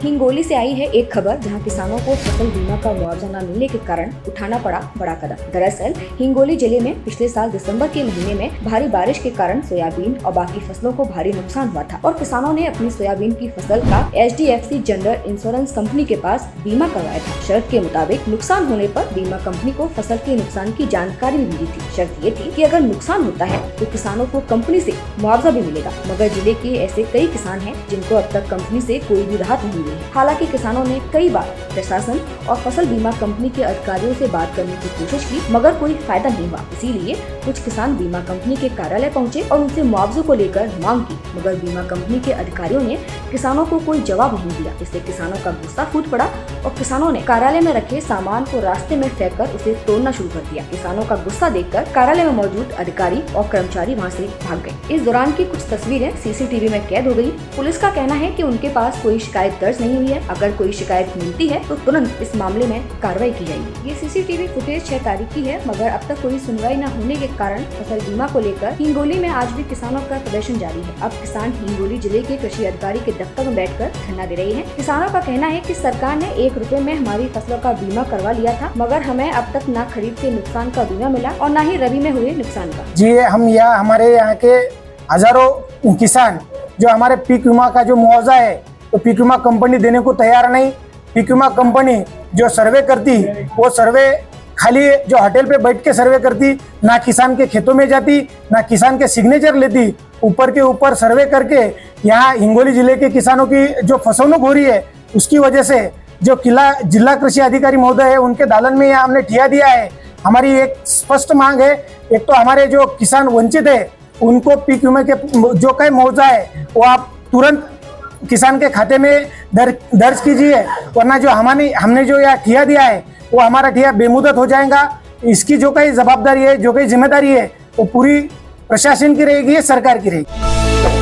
हिंगोली से आई है एक खबर जहां किसानों को फसल बीमा का मुआवजा न मिलने के कारण उठाना पड़ा बड़ा कदम। दरअसल हिंगोली जिले में पिछले साल दिसंबर के महीने में भारी बारिश के कारण सोयाबीन और बाकी फसलों को भारी नुकसान हुआ था और किसानों ने अपनी सोयाबीन की फसल का HDFC जनरल इंश्योरेंस कंपनी के पास बीमा करवाया था। शर्त के मुताबिक नुकसान होने पर बीमा कंपनी को फसल के नुकसान की जानकारी भी मिली थी। शर्त ये थी कि अगर नुकसान होता है तो किसानों को कंपनी से मुआवजा भी मिलेगा, मगर जिले के ऐसे कई किसान हैं जिनको अब तक कंपनी से कोई भी राहत नहीं मिली है। हालांकि किसानों ने कई बार प्रशासन और फसल बीमा कंपनी के अधिकारियों से बात करने की कोशिश की, मगर कोई फायदा नहीं हुआ। इसीलिए कुछ किसान बीमा कंपनी के कार्यालय पहुंचे और उनसे मुआवजे को लेकर मांग की, मगर बीमा कंपनी के अधिकारियों ने किसानों को कोई जवाब नहीं दिया। इससे किसानों का गुस्सा फूट पड़ा और किसानों ने कार्यालय में रखे सामान को रास्ते में फेंककर उसे तोड़ना शुरू कर दिया। किसानों का गुस्सा देखकर कार्यालय में मौजूद अधिकारी और कर्मचारी वहां से भाग गए। इस दौरान की कुछ तस्वीरें CCTV में कैद हो गई। पुलिस का कहना है कि उनके पास कोई शिकायत दर्ज नहीं हुई है। अगर कोई शिकायत मिलती है तो तुरंत इस मामले में कार्रवाई की जाएगी। ये CCTV फुटेज 6 तारीख की है, मगर अब तक कोई सुनवाई न होने के कारण फसल बीमा को लेकर हिंगोली में आज भी किसानों का प्रदर्शन जारी है। अब किसान हिंगोली जिले के कृषि अधिकारी के दफ्तर में बैठकर धरना दे रहे हैं। किसानों का कहना है कि सरकार ने 1 रुपए में हमारी फसलों का बीमा करवा लिया था, मगर हमें अब तक न खरीद के नुकसान का बीमा मिला और न ही रबी में हुए नुकसान का। जी, हम यहाँ हमारे यहाँ के हजारों किसान जो हमारे पीक बीमा का जो मुआवजा है तो पीक बीमा कंपनी देने को तैयार नहीं। पीक बीमा कंपनी जो सर्वे करती वो सर्वे खाली जो होटल पे बैठ के सर्वे करती, ना किसान के खेतों में जाती, ना किसान के सिग्नेचर लेती। ऊपर के ऊपर सर्वे करके यहाँ हिंगोली जिले के किसानों की जो फसलों हो रही है उसकी वजह से जो जिला कृषि अधिकारी महोदय है उनके दालन में यहाँ हमने ठिया दिया है। हमारी एक स्पष्ट मांग है, एक तो हमारे जो किसान वंचित है उनको पीक बीमा के जो कई मुआवजा है वो आप तुरंत किसान के खाते में दर्ज कीजिए, वरना जो हमने जो यहाँ ठिया दिया है वो हमारा ठिया बेमुदत हो जाएगा। इसकी जो कई जवाबदारी है, जो कई जिम्मेदारी है वो पूरी प्रशासन की रहेगी, सरकार की रहेगी।